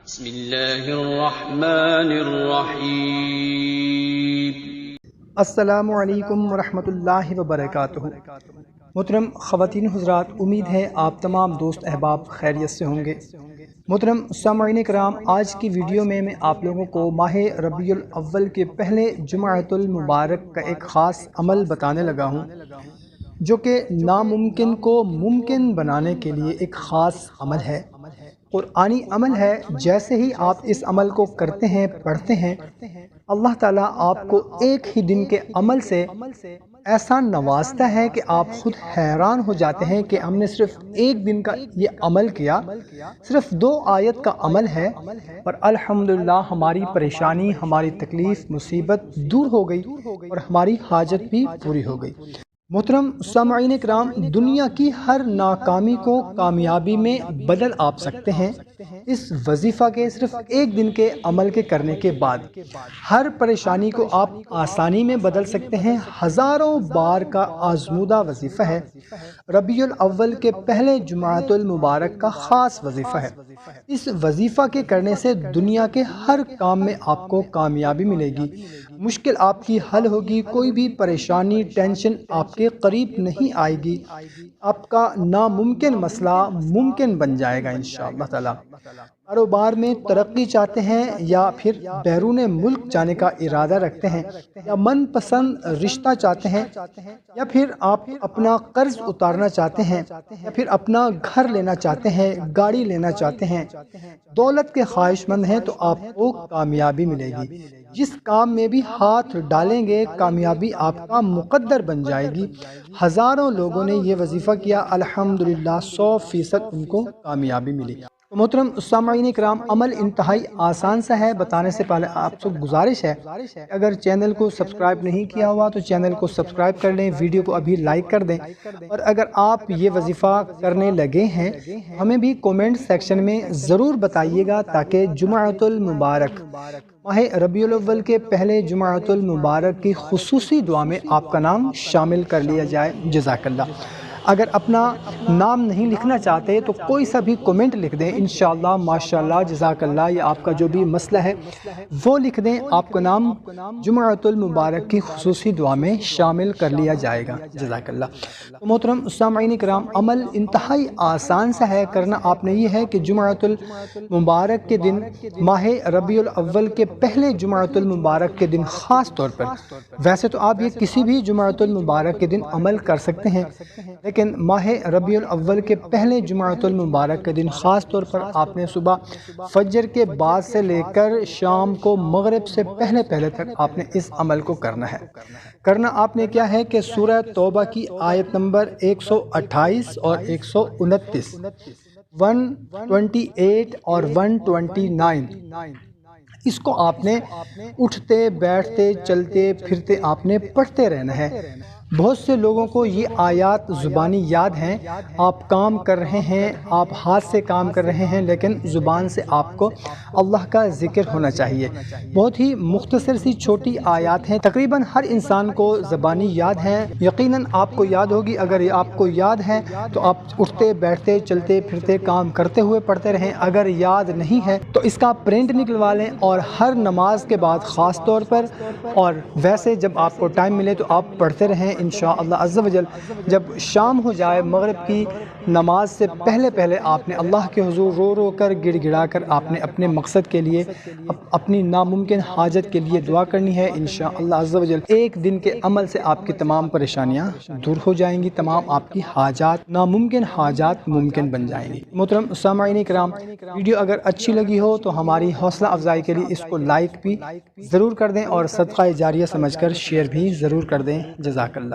بسم اللہ الرحمن الرحیم۔ السلام علیکم ورحمۃ اللہ وبرکاتہ۔ محترم خواتین حضرات، امید ہے آپ تمام دوست احباب خیریت سے ہوں گے۔ محترم سامعین کرام، آج کی ویڈیو میں آپ لوگوں کو ماہ ربیع الاول کے پہلے جمعۃ المبارک کا ایک خاص عمل بتانے لگا ہوں، جو کہ ناممکن کو ممکن بنانے کے لیے ایک خاص عمل ہے، قرآنی عمل ہے۔ جیسے ہی آپ اس عمل کو کرتے ہیں، پڑھتے ہیں، اللہ تعالیٰ آپ کو ایک ہی دن کے عمل سے ایسا نوازتا ہے کہ آپ خود حیران ہو جاتے ہیں کہ ہم نے صرف ایک دن کا یہ عمل کیا، صرف 2 آیت کا عمل ہے، اور الحمدللہ ہماری پریشانی، ہماری تکلیف، مصیبت دور ہو گئی اور ہماری حاجت بھی پوری ہو گئی۔ محترم سامعین کرام، دنیا کی ہر ناکامی کو کامیابی میں بدل آپ سکتے ہیں اس وظیفہ کے صرف ایک دن کے عمل کے کرنے کے بعد۔ ہر پریشانی کو آپ آسانی میں بدل سکتے ہیں۔ ہزاروں بار کا آزمودہ وظیفہ ہے، ربیع الاول کے پہلے جمعۃ المبارک کا خاص وظیفہ ہے۔ اس وظیفہ کے کرنے سے دنیا کے ہر کام میں آپ کو کامیابی ملے گی، مشکل آپ کی حل ہوگی، کوئی بھی پریشانی، ٹینشن آپ کے قریب نہیں آئے گی، آپ کا ناممکن مسئلہ ممکن بن جائے گا انشاءاللہ تعالی۔ کاروبار میں ترقی چاہتے ہیں، یا پھر بیرون ملک جانے کا ارادہ رکھتے ہیں، یا من پسند رشتہ چاہتے ہیں، یا پھر آپ اپنا قرض اتارنا چاہتے ہیں، یا پھر اپنا گھر لینا چاہتے ہیں، گاڑی لینا چاہتے ہیں، دولت کے خواہش مند ہیں، تو آپ کو کامیابی ملے گی۔ جس کام میں بھی ہاتھ ڈالیں گے، کامیابی آپ کا مقدر بن جائے گی۔ ہزاروں لوگوں نے یہ وظیفہ کیا، الحمدللہ 100% ان کو کامیابی ملی۔ محترم سامعین کرام، عمل انتہائی آسان سا ہے۔ بتانے سے پہلے آپ سے گزارش ہے، اگر چینل کو سبسکرائب نہیں کیا ہوا تو چینل کو سبسکرائب کر لیں، ویڈیو کو ابھی لائک کر دیں، اور اگر آپ یہ وظیفہ کرنے لگے ہیں ہمیں بھی کومنٹ سیکشن میں ضرور بتائیے گا، تاکہ جمعۃ المبارک، ماہ ربیع الاول کے پہلے جمعۃ المبارک کی خصوصی دعا میں آپ کا نام شامل کر لیا جائے۔ جزاک اللہ۔ اگر اپنا نام نہیں لکھنا چاہتے تو کوئی سا بھی کومنٹ لکھ دیں، انشاءاللہ، ماشاءاللہ، جزاک اللہ، یا آپ کا جو بھی مسئلہ ہے وہ لکھ دیں، آپ کا نام جمعۃ المبارک کی خصوصی دعا میں شامل کر لیا جائے گا۔ جزاک اللہ۔ محترم سامعین کرام، عمل انتہائی آسان سا ہے۔ کرنا آپ نے یہ ہے کہ جمعۃ المبارک کے دن، ماہ ربیع الاول کے پہلے جمعۃ المبارک کے دن خاص طور پر، ویسے تو آپ یہ کسی بھی جمعۃ المبارک کے دن عمل کر سکتے ہیں، لیکن ماہ ربیع الاول کے پہلے جمعۃ المبارک کے دن خاص طور پر آپ نے صبح فجر کے بعد سے لے کر شام کو مغرب سے پہلے تک آپ نے اس عمل کو کرنا ہے۔ کرنا آپ نے کیا ہے کہ سورہ توبہ کی آیت نمبر 128 اور 129، 128 اور 129، اس کو آپ نے اٹھتے بیٹھتے چلتے پھرتے آپ نے پڑھتے رہنا ہے۔ بہت سے لوگوں کو یہ آیات زبانی یاد ہیں، آپ کام کر رہے ہیں، آپ ہاتھ سے کام کر رہے ہیں، لیکن زبان سے آپ کو اللہ کا ذکر ہونا چاہیے۔ بہت ہی مختصر سی چھوٹی آیات ہیں، تقریباً ہر انسان کو زبانی یاد ہیں، یقیناً آپ کو یاد ہوگی۔ اگر یہ آپ کو یاد ہے تو آپ اٹھتے بیٹھتے چلتے پھرتے کام کرتے ہوئے پڑھتے رہیں۔ اگر یاد نہیں ہے تو اس کا پرنٹ نکلوا لیں، اور ہر نماز کے بعد خاص طور پر، اور ویسے جب آپ کو ٹائم ملے تو آپ پڑھتے رہیں انشاءاللہ عز و جل۔ جب شام ہو جائے، مغرب کی نماز سے پہلے آپ نے اللہ کے حضور رو کر، گڑ گڑا کر آپ نے اپنے مقصد کے لیے، اپنی ناممکن حاجت کے لیے دعا کرنی ہے انشاءاللہ عز و جل۔ ایک دن کے عمل سے آپ کی تمام پریشانیاں دور ہو جائیں گی، تمام آپ کی حاجات، ناممکن حاجات ممکن بن جائیں گی۔ محترم سامعین کرام، ویڈیو اگر اچھی لگی ہو تو ہماری حوصلہ افزائی کے لیے اس کو لائک بھی ضرور کر دیں، اور صدقہ جاریہ سمجھ کر شیئر بھی ضرور کر دیں۔ جزاک اللہ۔